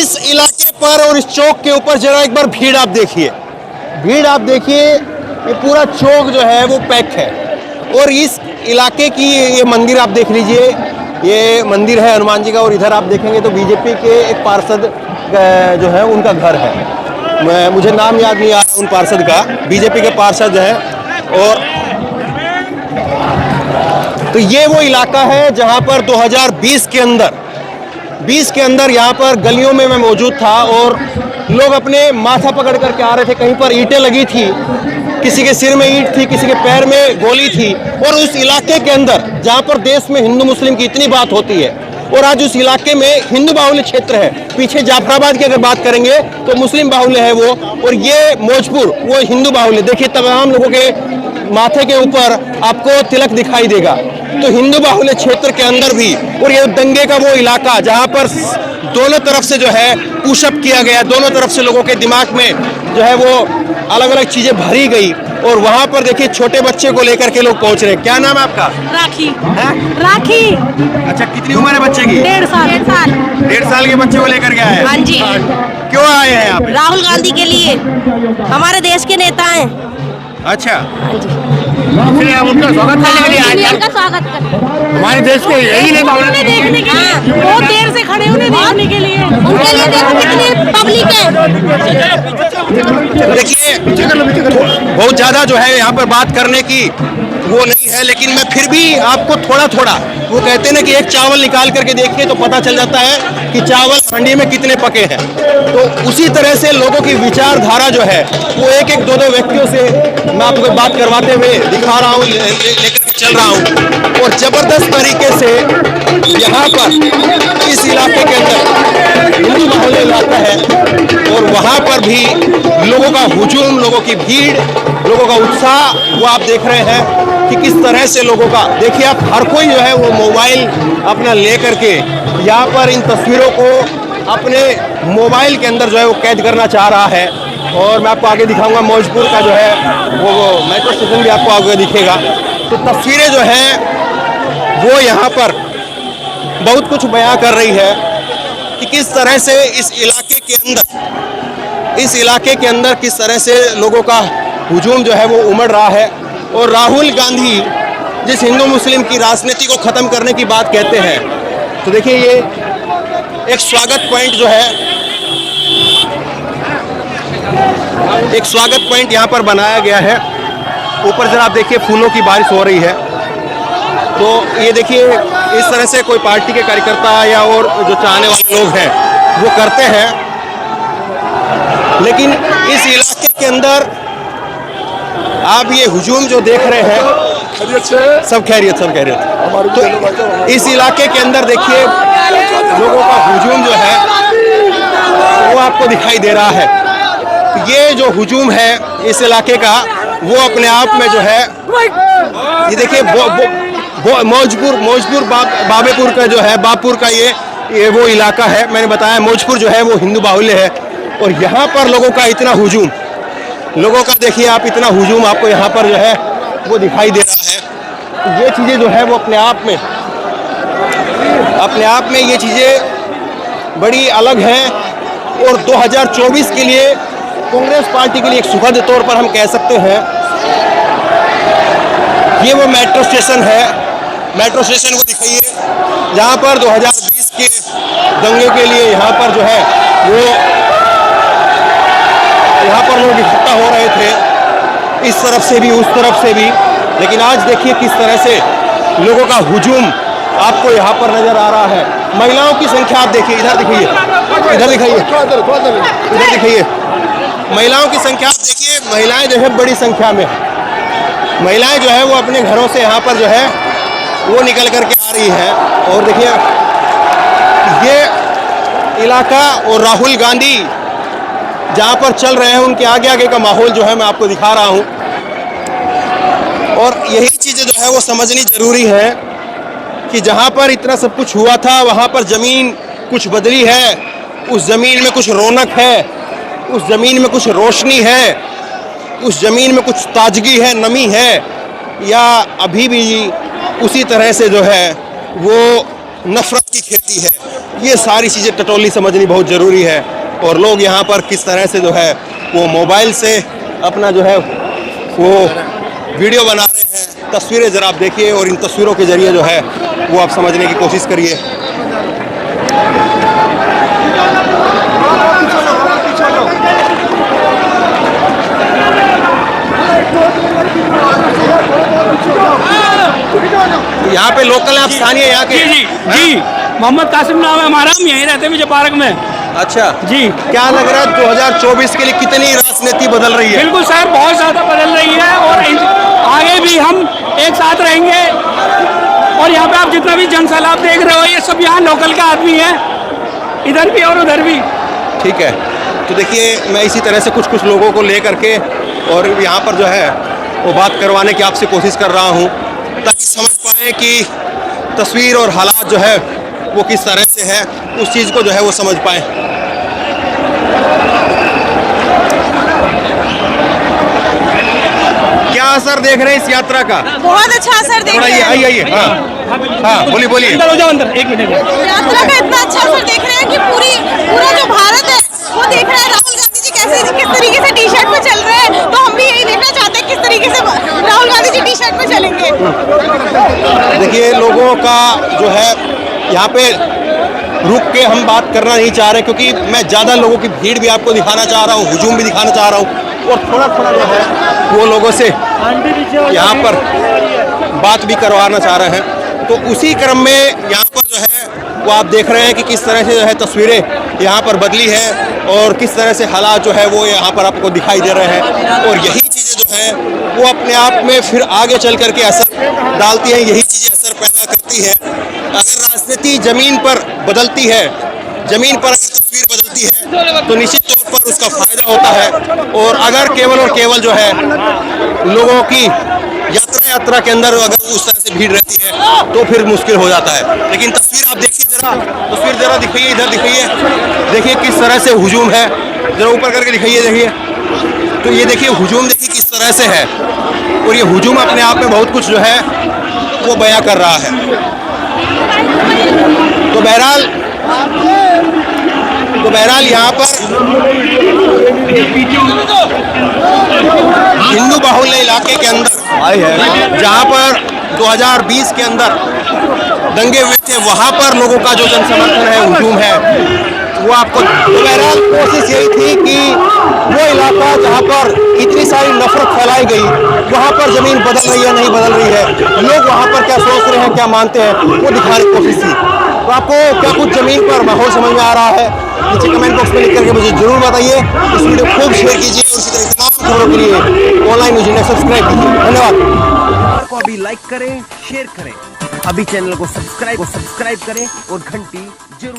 इस इलाके पर और इस चौक के ऊपर जरा एक बार भीड़ आप देखिए, भीड़ आप देखिए। ये पूरा चौक जो है वो पैक है। और इस इलाके की ये मंदिर आप देख लीजिए, ये मंदिर है हनुमान जी का। और इधर आप देखेंगे तो बीजेपी के एक पार्षद जो है उनका घर है। मुझे नाम याद नहीं आ रहा उन पार्षद का, बीजेपी के पार्षद है। और तो ये वो इलाका है जहां पर 2020 के अंदर यहाँ पर गलियों में मैं मौजूद था और लोग अपने माथा पकड़ करके आ रहे थे। कहीं पर ईंटें लगी थी, किसी के सिर में ईंट थी, किसी के पैर में गोली थी। और उस इलाके के अंदर जहाँ पर देश में हिंदू मुस्लिम की इतनी बात होती है, और आज उस इलाके में हिंदू बाहुल्य क्षेत्र है। पीछे जाफराबाद की अगर बात करेंगे तो मुस्लिम बाहुल्य है वो, और ये मौजपुर वो हिंदू बाहुल्य। देखिए तमाम लोगों के माथे के ऊपर आपको तिलक दिखाई देगा। तो हिंदू बाहुल्य क्षेत्र के अंदर भी, और ये दंगे का वो इलाका जहां पर दोनों तरफ से जो है पुशअप किया गया, दोनों तरफ से लोगों के दिमाग में जो है वो अलग अलग चीजें भरी गई। और वहां पर देखिए छोटे बच्चे को लेकर के लोग पहुंच रहे हैं। क्या नाम है आपका? राखी। है? राखी। अच्छा, कितनी उम्र है बच्चे की? 1.5 साल। 1.5 साल के बच्चे को लेकर के आए हैं? हाँ जी। क्यों आए हैं आप? राहुल गांधी के लिए, हमारे देश के नेता हैं। अच्छा, इसलिए हम उनका स्वागत करने के लिए आए थे। उनका स्वागत कर हमारे देश के यही नेता उन्हें देखने के लिए बहुत देर से खड़े, उन्हें देखने के लिए, उनके लिए देखो कितनी पब्लिक है। देखिए बहुत ज्यादा जो है यहाँ पर बात करने की वो नहीं है, लेकिन मैं फिर भी आपको थोड़ा थोड़ा, वो कहते हैं ना कि एक चावल निकाल करके देखिए तो पता चल जाता है कि चावल हांडी में कितने पके हैं। तो उसी तरह से लोगों की विचारधारा जो है वो एक एक दो दो व्यक्तियों से मैं आपको बात करवाते हुए दिखा रहा हूँ, लेकर के चल रहा हूँ। और जबरदस्त तरीके से यहाँ पर इस इलाके के अंदर हिंदू बाहुल्य इलाका है, और वहाँ पर भी लोगों का हुजूम, लोगों की भीड़, लोगों का उत्साह वो आप देख रहे हैं कि किस तरह से लोगों का। देखिए आप, हर कोई जो है वो मोबाइल अपना ले करके यहाँ पर इन तस्वीरों को अपने मोबाइल के अंदर जो है वो कैद करना चाह रहा है। और मैं आपको आगे दिखाऊंगा मौजपुर का जो है वो मेट्रो स्टेशन भी आपको आगे दिखेगा। तो तस्वीरें जो हैं वो यहाँ पर बहुत कुछ बयां कर रही है कि किस तरह से इस इलाके के अंदर किस तरह से लोगों का हुजूम जो है वो उमड़ रहा है। और राहुल गांधी जिस हिंदू मुस्लिम की राजनीति को ख़त्म करने की बात कहते हैं, तो देखिए ये एक स्वागत पॉइंट जो है, एक स्वागत पॉइंट यहाँ पर बनाया गया है। ऊपर जरा आप देखिए फूलों की बारिश हो रही है। तो ये देखिए इस तरह से कोई पार्टी के कार्यकर्ता या और जो चाहने वाले लोग हैं वो करते हैं। लेकिन इस इलाके के अंदर आप ये हुजूम जो देख रहे हैं, सब खैरियत, सब खैरियत। तो इस इलाके के अंदर देखिए लोगों का हुजूम जो है वो आपको दिखाई दे रहा है। तो ये जो हुजूम है इस इलाके का वो अपने आप में जो है, ये देखिए मौजपुर बाबेपुर का जो है, बापुर का ये वो इलाका है। मैंने बताया मौजपुर जो है वो हिंदू बाहुल्य है, और यहाँ पर लोगों का इतना हुजूम, लोगों का देखिए आप इतना हुजूम आपको यहाँ पर जो है वो दिखाई दे रहा है। ये चीज़ें जो है वो अपने आप में ये चीज़ें बड़ी अलग हैं। और 2024 के लिए कांग्रेस पार्टी के लिए एक सुखद तौर पर हम कह सकते हैं। ये वो मेट्रो स्टेशन है, मेट्रो स्टेशन को दिखाइए जहाँ पर 2020 के दंगे के लिए यहाँ पर जो है वो यहाँ पर लोग इकट्ठा हो रहे थे, इस तरफ से भी उस तरफ से भी। लेकिन आज देखिए किस तरह से लोगों का हुजूम आपको यहाँ पर नजर आ रहा है। महिलाओं की संख्या आप देखिए, इधर दिखाइए, इधर दिखाइए, इधर दिखाइए। महिलाओं की संख्या आप देखिए, महिलाएं जो है बड़ी संख्या में, महिलाएं जो है वो अपने घरों से यहाँ पर जो है वो निकल करके आ रही हैं। और देखिए ये इलाका और राहुल गांधी जहाँ पर चल रहे हैं उनके आगे आगे का माहौल जो है मैं आपको दिखा रहा हूँ। और यही चीज़ें जो है वो समझनी जरूरी है कि जहाँ पर इतना सब कुछ हुआ था वहाँ पर ज़मीन कुछ बदली है, उस ज़मीन में कुछ रौनक है, उस ज़मीन में कुछ रोशनी है, उस ज़मीन में कुछ ताजगी है, नमी है, या अभी भी उसी तरह से जो है वो नफ़रत की खेती है। ये सारी चीज़ें टटोली समझनी बहुत ज़रूरी है। और लोग यहाँ पर किस तरह से जो है वो मोबाइल से अपना जो है वो वीडियो बना रहे हैं, तस्वीरें ज़रा आप देखिए और इन तस्वीरों के ज़रिए जो है वो आप समझने की कोशिश करिए। यहाँ पे लोकल हैं आप, स्थानीय यहाँ के? जी जी जी, मोहम्मद कासिम नाम है हमारा, हम यहीं रहते हैं विजय पार्क में। अच्छा जी, क्या लग रहा है 2024 के लिए कितनी राजनीति बदल रही है? बिल्कुल सर, बहुत ज़्यादा बदल रही है और आगे भी हम एक साथ रहेंगे। और यहाँ पे आप जितना भी जनसैलाब देख रहे हो ये सब यहाँ लोकल का आदमी है, इधर भी और उधर भी। ठीक है, तो देखिए मैं इसी तरह से कुछ लोगों को ले करके और यहाँ पर जो है वो बात करवाने की आपसे कोशिश कर रहा हूँ, ताकि समझ पाएँ कि तस्वीर और हालात जो है वो किस तरह से है, उस चीज़ को जो है वो समझ पाएँ। क्या असर देख रहे हैं इस यात्रा का? बहुत अच्छा असर देख रहे हैं। आइए हाँ बोलिए। अंदर हो जाओ, अंदर एक मिनट। यात्रा का इतना अच्छा असर देख रहे हैं कि पूरा जो भारत है वो देख रहा है राहुल गांधी जी किस तरीके से टी शर्ट में चल रहे हैं। तो हम भी यही देखना चाहते हैं किस तरीके से Rahul Gandhi G T shirt में चलेंगे। देखिए लोगों का जो है यहाँ पे रुक के हम बात करना नहीं चाह रहे, क्योंकि मैं ज़्यादा लोगों की भीड़ भी आपको दिखाना चाह रहा हूँ, हुजूम भी दिखाना चाह रहा हूँ, और थोड़ा जो है वो लोगों से यहाँ पर बात भी करवाना चाह रहे हैं। तो उसी क्रम में यहाँ पर जो है वो आप देख रहे हैं कि किस तरह से जो है तस्वीरें यहाँ पर बदली है और किस तरह से हालात जो है वो यहाँ पर आपको दिखाई दे रहे हैं। और यही चीज़ें जो है वो अपने आप में फिर आगे चल करके असर डालती हैं, यही चीज़ें असर पैदा करती है। अगर राजनीति ज़मीन पर बदलती है, ज़मीन पर अगर तस्वीर बदलती है तो निश्चित तौर पर उसका फ़ायदा होता है। और अगर केवल और केवल जो है लोगों की यात्रा के अंदर अगर उस तरह से भीड़ रहती है तो फिर मुश्किल हो जाता है। लेकिन तस्वीर आप देखिए, तस्वीर ज़रा दिखाइए, इधर दिखाइए, देखिए किस तरह से हुजूम है, ज़रा ऊपर करके दिखाइए, देखिए तो ये देखिए हुजूम देखिए किस तरह से है। और ये हुजूम अपने आप में बहुत कुछ जो है वो बयां कर रहा है। तो बहरहाल यहाँ पर हिंदू बाहुल्य इलाके के अंदर जहाँ पर 2020 के अंदर दंगे हुए थे, वहाँ पर लोगों का जो जनसमर्थन है, हुजूम है, वो आपको। तो बहरहाल कोशिश यही थी कि वो इलाका जहाँ पर इतनी सारी नफरत फैलाई गई, वहाँ पर ज़मीन बदल रही है नहीं बदल रही है, लोग वहाँ पर क्या सोच रहे हैं, क्या मानते हैं, वो दिखाने की कोशिश थी। तो आपको क्या कुछ ज़मीन पर माहौल समझ में आ रहा है? नीचे कमेंट बॉक्स में लिख करके मुझे जरूर बताइए। इस वीडियो को खूब शेयर कीजिए और इसी तरह तमाम खबरों के लिए ऑनलाइन न्यूज़ इंडिया सब्सक्राइब कीजिए। धन्यवाद। को अभी लाइक करें, शेयर करें, अभी चैनल को सब्सक्राइब करें और घंटी जरूर